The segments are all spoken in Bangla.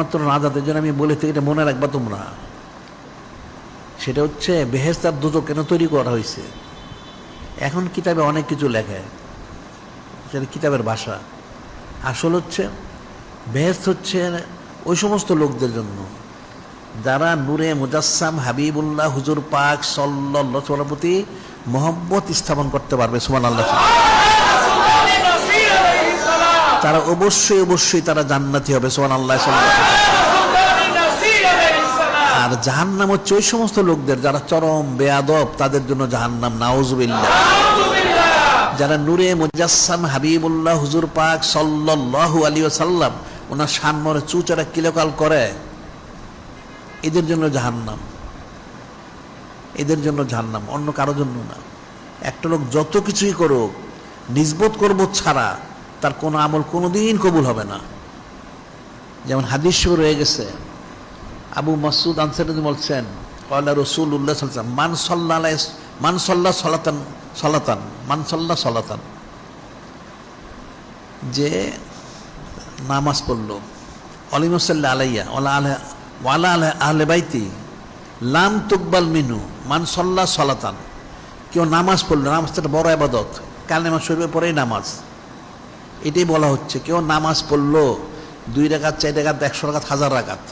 মাত্র না যাদের জন্য আমি বলে থেকে এটা মনে রাখবা তোমরা, সেটা হচ্ছে বেহেশত আর দোজখ কেন তৈরি করা হয়েছে। এখন কিতাবে অনেক কিছু লেখে, সেটা কিতাবের ভাষা। আসল হচ্ছে বেহেশত হচ্ছে ওই সমস্ত লোকদের জন্য যারা নূরে মুজাসসাম হাবিবুল্লাহ হুজুর পাক সাল্লাল্লাহু আলাইহি ওয়াসাল্লামের প্রতি মহব্বত স্থাপন করতে পারবে। সুবহানাল্লাহ। তারা অবশ্যই তারা জান্নাতি হবে। সুবহানাল্লাহ। আর জাহান্নাম হচ্ছে ওই সমস্ত লোকদের যারা চরম বেয়াদব, তাদের জন্য জাহান্নাম। নাউজুবিল্লাহ। যারা নূরে মুজাসসাম হাবিবুল্লাহ হুজুর পাক সাল্লাল্লাহু আলাইহি ওয়াসাল্লাম ওনার সামনে চুচারা কিলকাল করে, এদের জন্য জাহান্নাম, এদের জন্য জাহান্নাম, অন্য কারোর জন্য না। একটা লোক যত কিছুই করুক, নিসবত করব ছাড়া তার কোনো আমল কোনোদিন কবুল হবে না। যেমন হাদিস রয়ে গেছে, আবু মাসউদ আনসারী বলছেন, ক্বালা রাসূলুল্লাহ সাল্লাল্লাহু আলাইহি ওয়াসাল্লাম মান সাল্লা সালাতান, যে নামাজ পড়লো, ওয়ালিম সাল্লা আলাইয়া ওয়ালা আহলে বাইতি লাম তুকবাল মিনহু মান সাল্লা সালাতান। কেউ নামাজ পড়লো, নামাজটা একটা বড় ইবাদত, কালেমা শরীফের পরেই নামাজ। এটাই বলা হচ্ছে, কেউ নামাজ পড়লো 2 রাকাত 4 রাকাত 100 রাকাত 1000 রাকাত,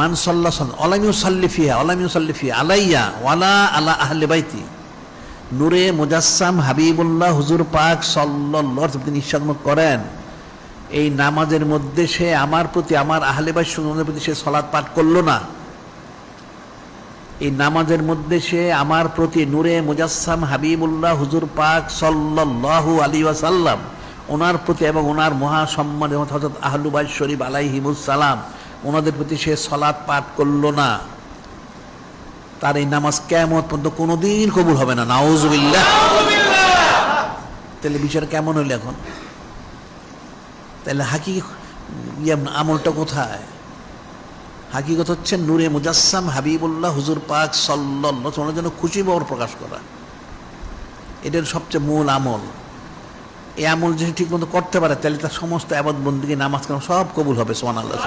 মান সাল্লা ওয়ালাম ইউসাল্লি ফিহা আলাইয়া ওয়ালা আলা আহলে বাইতি। নূরে মুজাসসাম হাবিবুল্লাহ হুজুর পাক সাল্লাল্লাহু আলাইহি ওয়াসাল্লাম ইরশাদ করেন, এই নামাজের মধ্যে সে আমার প্রতি, আমার আহলে বাইতের প্রতি সে সালাত পাঠ করলো না, এই নামাজের মধ্যে সে আমার প্রতি নূরে মুজাসসাম হাবিবুল্লাহ হুজুর পাক সাল্লাল্লাহু আলাইহি ওয়াসাল্লাম ওনার প্রতি এবং ওনার মহাসম্মানীয় হযরত আহলু বাইত শরীফ আলাইহিমুস সালাম ওনাদের প্রতি সে সালাত পাঠ করলো না, তার এই নামাজ কিয়ামত পর্যন্ত কোনোদিন কবুল হবে না। নাউজুবিল্লাহ। তাহলে বিষয়টা কেমন হইল এখন? তাহলে আমলটা কোথায়? হাকিকত হচ্ছে নূরে মুজাসসাম হাবিবুল্লাহ হুজুর পাক সাল্লাল্লাহু আলাইহি ওয়াসাল্লামের জন্য খুশি খবর প্রকাশ করা, এটার সবচেয়ে মূল আমল। এই আমল যদি ঠিক মতো করতে পারে, তাহলে তার সমস্ত ইবাদত বন্দেগী, নামাজ কালাম সব কবুল হবে। সুবহানাল্লাহ।